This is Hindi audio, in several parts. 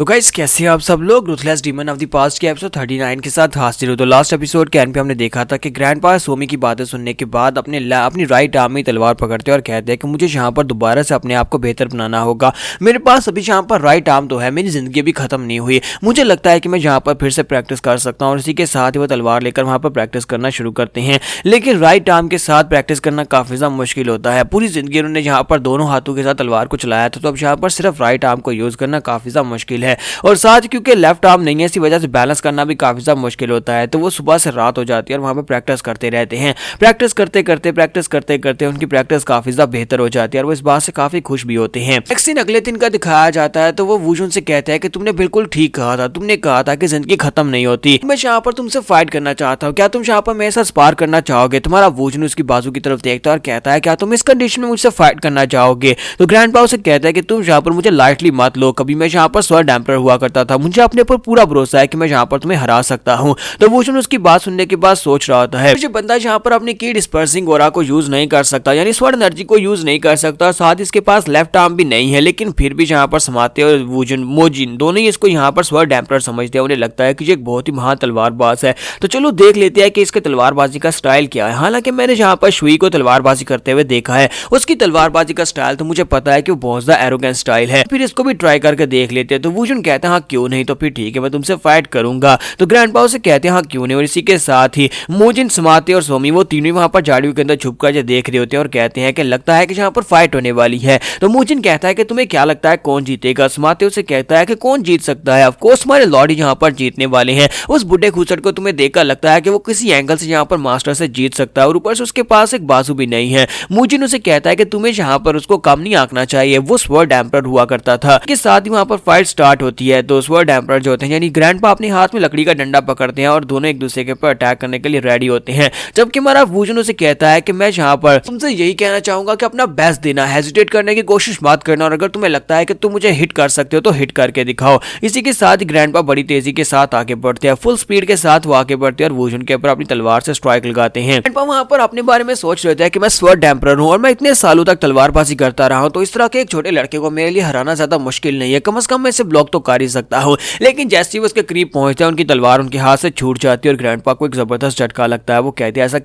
तो गाइस कैसे हैं आप सब लोग। Ruthless demon of the past के एपिसोड 39 के साथ हाजिर हो। तो लास्ट एपिसोड के एंड पे हमने देखा था कि ग्रैंडपा सोमी की बातें सुनने के बाद अपनी राइट आर्म में तलवार पकड़ते हैं और कहते हैं कि मुझे यहाँ पर दोबारा से अपने आप को बेहतर बनाना होगा। मेरे पास अभी यहाँ पर राइट आर्म तो है, मेरी जिंदगी भी खत्म नहीं हुई, मुझे लगता है कि मैं यहाँ पर फिर से प्रैक्टिस कर सकता हूँ। और इसी के साथ ही वो तलवार लेकर वहाँ पर प्रैक्टिस करना शुरू करते हैं। लेकिन राइट आर्म के साथ प्रैक्टिस करना काफी ज्यादा मुश्किल होता है। पूरी जिंदगी उन्होंने यहाँ पर दोनों हाथों के साथ तलवार को चलाया था, तो अब यहाँ पर सिर्फ राइट आर्म को यूज करना काफी ज्यादा मुश्किल है। और साथ क्योंकि लेफ्ट आर्म नहीं है, इसी वजह से बैलेंस करना भी काफी ज्यादा मुश्किल होता है। तो वो सुबह से रात हो जाती है और वहां पे प्रैक्टिस करते रहते हैं। प्रैक्टिस करते करते उनकी प्रैक्टिस काफी ज्यादा बेहतर हो जाती है और वो इस बात से काफी खुश भी होते हैं। नेक्स्ट सीन अगले दिन का दिखाया जाता है। तो वो वूजुन से कहता है कि तुमने बिल्कुल ठीक कहा था, तुमने कहा था कि जिंदगी खत्म नहीं होती। मैं यहाँ पर तुमसे फाइट करना चाहता हूँ, क्या तुम यहाँ पर मेरे साथ स्पार करना चाहोगे। तुम्हारा वूजुन उसकी बाजू की तरफ देखता है और कहता है क्या तुम इस कंडीशन में मुझसे फाइट करना चाहोगे। तो ग्रैंडपा उसे कहता है कि तुम यहाँ पर मुझे लाइटली मत लो, कभी मैं यहाँ पर स्वर्ड एम्परर हुआ करता था, मुझे अपने पर पूरा भरोसा है कि मैं यहाँ पर तुम्हें हरा सकता हूँ। तो वूजुन उसकी बात सुनने के बाद सोच रहा होता है, मुझे बंदा यहाँ पर अपनी की डिस्पर्सिंग ऑरा को यूज नहीं कर सकता, यानी स्वर्ण एनर्जी को यूज नहीं कर सकता, साथ ही इसके पास लेफ्ट आर्म भी नहीं है, लेकिन फिर भी यहाँ पर समाते और वूजुन मोजिन दोनों ही इसको यहाँ पर स्वर्ण एम्परर समझते हैं। उन्हें लगता है कि ये एक बहुत ही महान तलवारबाज है। तो चलो देख लेते हैं कि इसके तलवारबाजी का स्टाइल क्या है। हालांकि मैंने यहाँ पर शुई को तलवारबाजी करते हुए देखा है, उसकी तलवारबाजी का स्टाइल तो मुझे पता है कि वो बहुत ज्यादा एरोगेंट स्टाइल है। फिर इसको भी ट्राई करके देख लेते हैं। तो वूजुन कहते हैं हाँ क्यों नहीं, तो फिर ठीक है मैं तुमसे फाइट करूंगा। तो ग्रैंडपा से कहते हैं हाँ क्यों नहीं। और इसी के साथ ही मोजिन, समाते और सोमी वो तीनों वहां पर झाड़ियों के अंदर छुपकर जो देख रहे होते हैं और कहते हैं कि लगता है कि यहाँ पर फाइट होने वाली है। तो मोजिन कहता है कि तुम्हें क्या लगता है कौन जीतेगा। समाते उसे कहता है कि कौन जीत सकता है, ऑफ कोर्स हमारे लॉर्ड यहाँ पर जीतने वाले हैं। उस बुढ़े खूचड़ को तुम्हें देखकर लगता है कि वो किसी एंगल से यहाँ पर मास्टर से जीत सकता है और ऊपर से उसके पास एक बाजू भी नहीं है। मोजिन उसे कहता है कि तुम्हें यहाँ पर उसको कम नहीं आंकना चाहिए, वो स्वर्ड एम्परर हुआ करता था। के साथ ही वहां पर फाइट स्टार्ट होती है। तो स्वर्ड एम्परर जो होते हैं यानी ग्रैंडपा अपने हाथ में लकड़ी का डंडा पकड़ते हैं और दोनों एक दूसरे के ऊपर अटैक करने के लिए रेडी होते हैं। जबकि हमारा वूजुन उसे कहता है कि मैं यहाँ पर तुमसे यही कहना चाहूंगा कि अपना बेस्ट देना, हेजिटेट करने की कोशिश मत करना, और अगर तुम्हें लगता है कि तुम मुझे हिट कर सकते हो तो हिट करके दिखाओ। इसी के साथ ही ग्रैंडपा बड़ी तेजी के साथ आगे बढ़ते हैं, फुल स्पीड के साथ वो आगे बढ़ते हैं और वूजुन के ऊपर अपनी तलवार से स्ट्राइक लगाते हैं। ग्रैंडपा वहां पर अपने बारे में सोच रहे थे कि मैं स्वर्ड एम्परर हूं और मैं इतने सालों तक तलवारबाजी करता रहा हूं, तो इस तरह के एक छोटे लड़के को मेरे लिए हराना ज्यादा मुश्किल नहीं है, कम से कम मैं इसे ब्लॉक तो कर ही सकता हूं। लेकिन जैसे ही वो उसके करीब पहुंचता है उनकी तलवार उनके हाथ से छूट जाती है और ग्रैंडपा को एक जबरदस्त झटका लगता है। वो कहते हैं ऐसा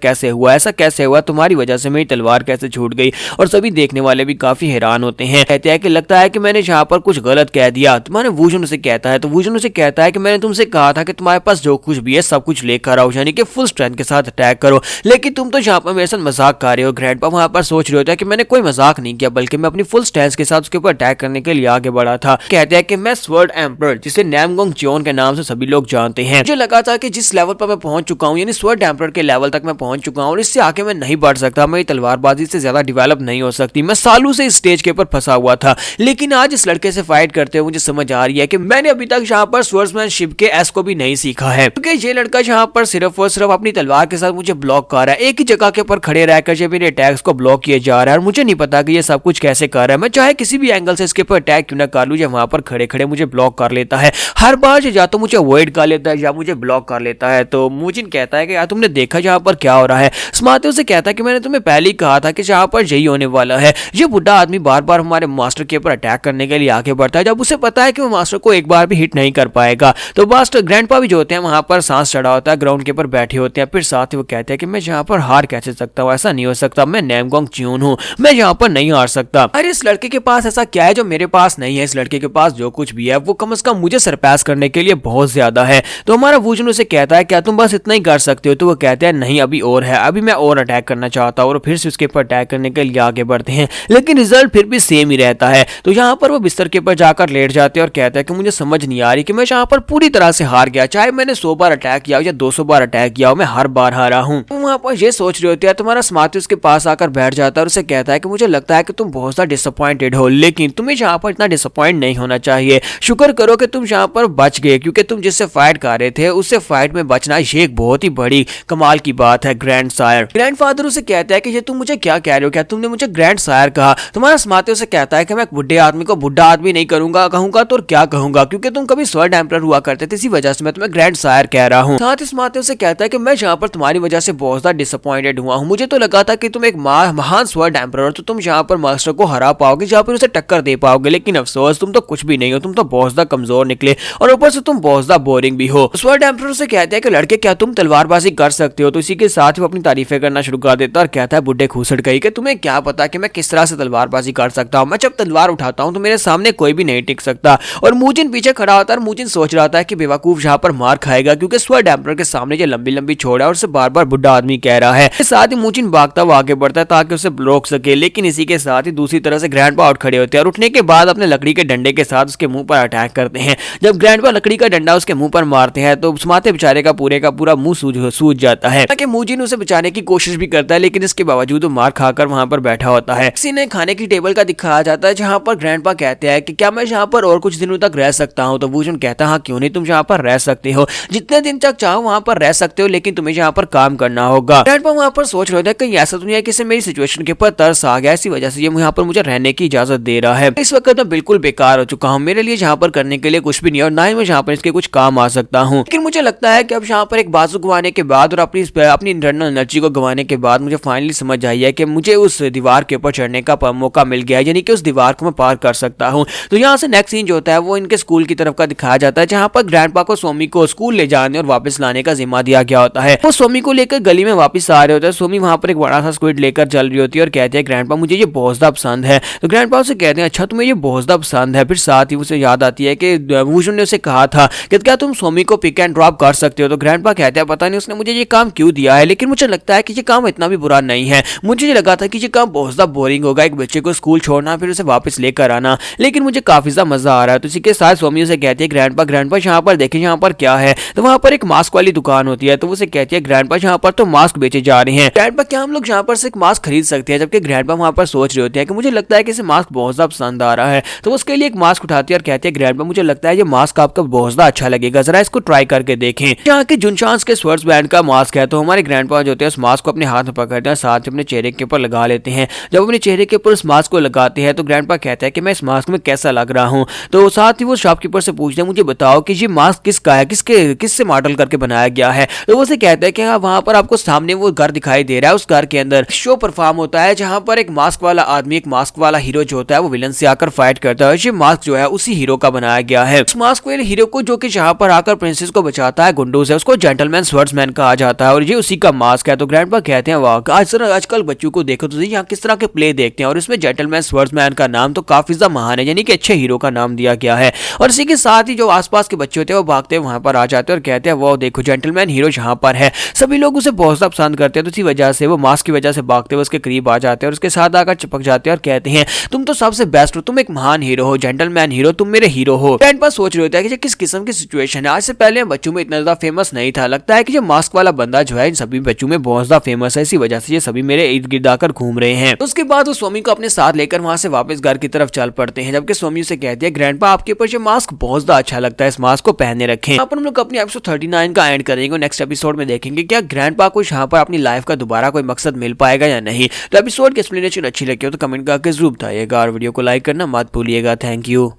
कैसे हुआ, तुम्हारी वजह से मेरी तलवार कैसे छूट गई। और सभी देखने वाले भी काफी हैरान होते हैं। कहते हैं कि लगता है कि मैंने यहाँ पर कुछ गलत कह दिया। तुम्हारे वूजुन उसे कहता है। तो वूजुन उसे कहता है कि मैंने तुमसे कहा था कि तुम्हारे पास जो कुछ भी है सब कुछ लेकर आओ, यानी कि फुल स्ट्रेंथ के साथ अटैक करो, लेकिन तुम तो यहाँ पर मेरे साथ मजाक कर रहे हो। ग्रैंडपा वहां पर सोच रहे होते हैं कि मैंने कोई मजाक नहीं किया, बल्कि मैं अपनी फुल स्ट्रेंथ के साथ उसके ऊपर अटैक करने के लिए आगे बढ़ा था। कहते हैं कि मैं स्वर्ड एम्परर, जिसे नामगोंग चियोन के नाम से सभी लोग जानते हैं, मुझे लगा था कि जिस लेवल पर मैं पहुंच चुका हूं, यानी स्वर्ड एम्परर के लेवल तक मैं पहुंच चुका हूं और इससे आगे मैं नहीं बढ़ सकता, मेरी तलवारबाजी से ज्यादा डेवलप नहीं हो सकती। मैं सालों से इस स्टेज के ऊपर फंसा हुआ था, लेकिन आज इस लड़के से फाइट करते हुए मुझे समझ आ रही है कि मैंने अभी तक यहाँ पर स्वर्ड्समैनशिप के एस को भी नहीं सीखा है, क्योंकि ये लड़का यहाँ पर सिर्फ और सिर्फ अपनी तलवार के साथ मुझे ब्लॉक कर रहा है। एक ही जगह के ऊपर खड़े रहकर ये मेरे अटैक्स को ब्लॉक किए जा रहा है और मुझे नहीं पता कि ये सब कुछ कैसे कर रहा है। मैं चाहे किसी भी एंगल से इसके ऊपर अटैक क्यों ना कर लूं, ये वहां पर खड़े खड़े मुझे ब्लॉक कर लेता है। हर बार या तो मुझे अवॉइड कर लेता है या मुझे ब्लॉक कर लेता है। तो मोजिन कहता है कि यार तुमने देखा यहाँ पर क्या हो रहा है। समाते उसे कहता है कि मैंने तुम्हें पहले ही कहा था कि यहाँ पर यही होने वाला है। ये बुढ़ा आदमी बार बार हमारे मास्टर के ऊपर अटैक करने के लिए आगे बढ़ता है, जब उसे पता है कि वो मास्टर को एक बार भी हिट नहीं कर पाएगा। तो मास्टर ग्रैंडपा भी जो होते हैं वहां पर सांस चढ़ा होता है, ग्राउंड के ऊपर बैठे होते हैं। फिर साथ ही वो कहते हैं कि मैं यहाँ पर हार कैसे सकता हूँ, ऐसा नहीं हो सकता, मैं नामगोंग चियोन हूँ, मैं यहाँ पर नहीं हार सकता। अरे इस लड़के के पास ऐसा क्या है जो मेरे पास नहीं है। इस लड़के के पास जो कुछ भी है वो कम से कम मुझे सरपास करने के लिए बहुत ज्यादा है। तो हमारा वूजुन उसे कहता है क्या तुम बस इतना ही कर सकते हो। तो वो कहते हैं नहीं अभी और है, अभी मैं और अटैक करना चाहता हूँ। और फिर से उसके ऊपर अटैक करने के लिए आगे बढ़ते हैं, लेकिन रिजल्ट फिर भी सेम ही रहता है। तो यहाँ पर वो बिस्तर के ऊपर जाकर लेट जाते हैं और कहते हैं कि मुझे समझ नहीं आ रही कि मैं यहाँ पर पूरी तरह से हार गया, चाहे मैंने 100 बार अटैक किया हो या 200 बार अटैक किया हो, मैं हर बार हारा हूँ। वहां पर ये सोच रहे होते हैं। तुम्हारा समाती उसके पास आकर बैठ जाता है और उसे कहता है कि मुझे लगता है कि तुम बहुत ज्यादा डिसअपॉइंटेड हो, लेकिन तुम्हें यहाँ पर इतना डिसअपॉइंट नहीं होना चाहिए। शुक्र करो कि तुम यहाँ पर बच गए, क्योंकि तुम जिससे फाइट कर रहे थे उससे फाइट में बचना ये एक बहुत ही बड़ी कमाल की बात है। ग्रैंड सायर, ग्रैंडफादर उसे कहता है कि ये तुम मुझे क्या कह रहे हो, क्या तुमने मुझे ग्रैंड सायर कहा। तुम्हारा समाती उसे कहता है कि मैं एक बुढ़े आदमी को बुढ़ा आदमी नहीं करूंगा, कहूंगा तो क्या कहूंगा, क्योंकि तुम कभी स्वर्ड एम्परर हुआ करते थे, इसी वजह से मैं तुम्हें ग्रैंड सायर कह रहा हूँ। साथ ही समाती उसे कहता है कि मैं यहाँ पर तुम्हारी वजह से बहुत ज्यादा डिसअपॉइंटेड हुआ हूँ। मुझे तो लगा था कि तुम एक महान स्वर्ड एम्परर, तो तुम यहाँ पर मास्टर को हरा पाओगे, जहाँ पर उसे टक्कर दे पाओगे, लेकिन अफसोस तुम तो कुछ भी नहीं हो, तुम तो बहुत ज्यादा कमजोर निकले और ऊपर से तुम बहुत ज्यादा बोरिंग भी हो। स्वर्ड एम्परर से कहते हैं कि लड़के क्या तुम तलवारबाजी कर सकते हो, तो इसी के साथ वो अपनी तारीफें करना शुरू कर देता है और कहता है बुड्ढे खूसट गई कि तुम्हें क्या पता कि मैं किस तरह से तलवारबाजी कर सकता हूँ, मैं जब तलवार उठाता हूँ तो मेरे सामने कोई भी नहीं टिक सकता। और मूजिन पीछे खड़ा होता है और मूजिन सोच रहा था कि बेवकूफ यहाँ पर मार खाएगा क्योंकि स्वर्ड एम्परर के सामने जो लंबी लंबी छोड़ है और उसे बार बार बुढ़ा आदमी कह रहा है। साथ ही मूजिन भागता हुआ आगे बढ़ता है ताकि उसे रोक सके, लेकिन इसी के साथ ही दूसरी तरह से ग्रैंडपा उठ खड़े होते हैं और उठने के बाद अपने लकड़ी के डंडे के साथ उसके मुंह पर अटैक करते हैं। जब ग्रैंडपा लकड़ी का डंडा उसके मुंह पर मारते हैं तो उस माथे बेचारे का पूरा मुंह सूज जाता है। कि मूजिन उसे बचाने की कोशिश भी करता है लेकिन इसके बावजूद वो मार खाकर वहां पर बैठा होता है। किसी ने खाने की टेबल का दिखाया जाता है जहां पर ग्रैंडपा कहते हैं कि क्या मैं यहाँ पर और कुछ दिनों तक रह सकता हूँ, तो मूजिन कहता है हाँ क्यों नहीं, तुम यहाँ पर रह सकते हो, जितने दिन तक चाहो वहां पर रह सकते हो, लेकिन तुम्हें यहाँ पर काम करना होगा। ग्रैंडपा वहां पर सोच रहे थे कहीं ऐसा तो नहीं है कि मेरी सिचुएशन के ऊपर तरस आ गया, इसी वजह से ये यहाँ पर मुझे रहने की इजाजत दे रहा है। इस वक्त मैं बिल्कुल बेकार हो चुका हूँ, मेरे लिए यहाँ पर करने के लिए कुछ भी नहीं है और ना ही मैं यहाँ पर इसके कुछ काम आ सकता हूँ। लेकिन मुझे लगता है कि अब यहाँ पर एक बाजू गंवाने के बाद और अपनी इंटरनल एनर्जी को गंवाने के बाद मुझे फाइनली समझ आई है कि मुझे उस दीवार के ऊपर चढ़ने का मौका मिल गया है, यानी कि उस दीवार को मैं पार कर सकता हूँ। तो यहाँ से नेक्स्ट सीन जो होता है वो इनके स्कूल की तरफ का दिखाया जाता है जहाँ पर ग्रैंडपा को सोमी को स्कूल ले जाने और वापस लाने का जिम्मा दिया गया होता है। वो सोमी को लेकर गली में वापस आ रहे होते हैं। सोमी वहां पर एक बड़ा सा स्क्विड लेकर चल रही होती है और कहते हैं ग्रैंडपा मुझे ये बहुत ज्यादा पसंद है। तो ग्रैंडपा उसे कहते हैं अच्छा तुम्हें ये बहुत ज्यादा पसंद है। फिर साथ ही उसे याद आती है कि वुजन ने उसे कहा था कि क्या तुम सोमी को पिक एंड ड्रॉप कर सकते हो। तो ग्रैंडपा कहते हैं पता नहीं उसने मुझे ये काम क्यों दिया है, लेकिन मुझे लगता है कि ये काम इतना भी बुरा नहीं है। मुझे ये लगा था कि ये काम बहुत ज्यादा बोरिंग होगा, एक बच्चे को स्कूल छोड़ना फिर उसे वापस लेकर आना, लेकिन मुझे काफी ज्यादा मजा आ रहा है। तो इसी के साथ सोमी उसे कहती है ग्रैंडपा यहाँ पर देखें यहाँ पर क्या है। तो वहां पर एक मास्क वाली दुकान होती है, तो उसे कहती है ग्रैंडपा यहाँ पर तो मास्क बेचे जा रहे हैं, ग्रैंडपा क्या हम लोग यहाँ पर से एक मास्क खरीद सकते हैं। जबकि ग्रैंडपा वहां पर सोच रहे होते हैं कि मुझे लगता है कि इसे मास्क बहुत ज्यादा पसंद आ रहा है, तो उसके लिए एक मास्क उठाती है और कहती है ग्रैंडपा मुझे लगता है ये मास्क आपका बहुत ज्यादा अच्छा लगेगा, जरा इसको ट्राई करके देखें। यहाँ के जुनशांस के स्वर्ड्स बैंड का मास्क है, तो हमारे ग्रैंडपा जो होते हैं उस मास्क को अपने हाथ में पकड़ते हैं, साथ ही अपने चेहरे के ऊपर लगा लेते हैं। जब अपने चेहरे के ऊपर उस मास्क को लगाते हैं तो ग्रैंडपा कहता है कि मैं इस मास्क में कैसा लग रहा हूँ। तो साथ ही वो शॉपकीपर से पूछते हैं मुझे बताओ कि ये मास्क किसका है, किससे मॉडल करके बनाया गया है। तो वो उसे कहता है कि हाँ वहां पर आपको सामने वो घर दिखाई दे रहा है, उस घर के अंदर शो परफॉर्म होता है जहां पर एक मास्क वाला आदमी, एक मास्क वाला हीरो जो होता है वो विलन से आकर फाइट करता है। ये मास्क जो है उसी हीरो का बनाया गया है। उस मास्क वाले हीरो को जो कि जहां पर आकर प्रिंसेस को बचाता है गुंडों से, उसको जेंटलमैन स्वर्ड्समैन कहा जाता है और ये उसी का मास्क है। तो ग्रैंडपा कहते हैं वाह आजकल बच्चों को देखो तो यहाँ किस तरह के प्ले देखते हैं और इसमें जेंटलमैन स्वर्ड्समैन का नाम तो काफी ज्यादा महान है, यानी कि अच्छे हीरो का नाम दिया गया है। और इसी के साथ ही जो आसपास के बच्चे होते हैं वो भागते वहां पर आ जाते हैं और कहते हैं वो देखो जेंटलमैन हीरो यहाँ पर है। सभी लोग उसे बहुत ज्यादा पसंद करते हैं, तो इसी वजह से वो मास्क की वजह से भागते हुए उसके करीब आ जाते हैं और उसके साथ आकर चिपक जाते हैं और कहते हैं तुम तो सबसे बेस्ट हो, तुम एक महान हीरो हो, जेंटलमैन हीरो, तुम मेरे हीरो हो। ग्रैंडपा सोच रहे होता है कि किस किस्म की सिचुएशन है, आज से पहले बच्चों में इतना ज्यादा फेमस नहीं था, लगता है कि जो मास्क वाला बंदा जो है इन सभी बच्चों में बहुत ज्यादा फेमस है, इसी वजह से ये सभी मेरे इर्द गिर्द आकर घूम रहे हैं। तो उसके बाद वो स्वामी को अपने साथ लेकर वहां से वापस घर की तरफ चल पड़ते हैं, जबकि स्वामी से कहती है ग्रैंडपा आपके ऊपर ये मास्क बहुत ज्यादा अच्छा लगता है, इस मास्क को पहने रखें। यहाँ पर हम लोग अपनी एपिसोड 39 का एंड करेंगे। नेक्स्ट एपिसोड में देखेंगे क्या ग्रैंडपा को यहाँ पर अपनी लाइफ का दोबारा कोई मकसद मिल पाएगा या नहीं। तो एपिसोड की एक्सप्लेनेशन अच्छी लगी हो तो कमेंट करके जरूर बताइएगा और वीडियो को लाइक करना मत भूलिएगा। Thank you.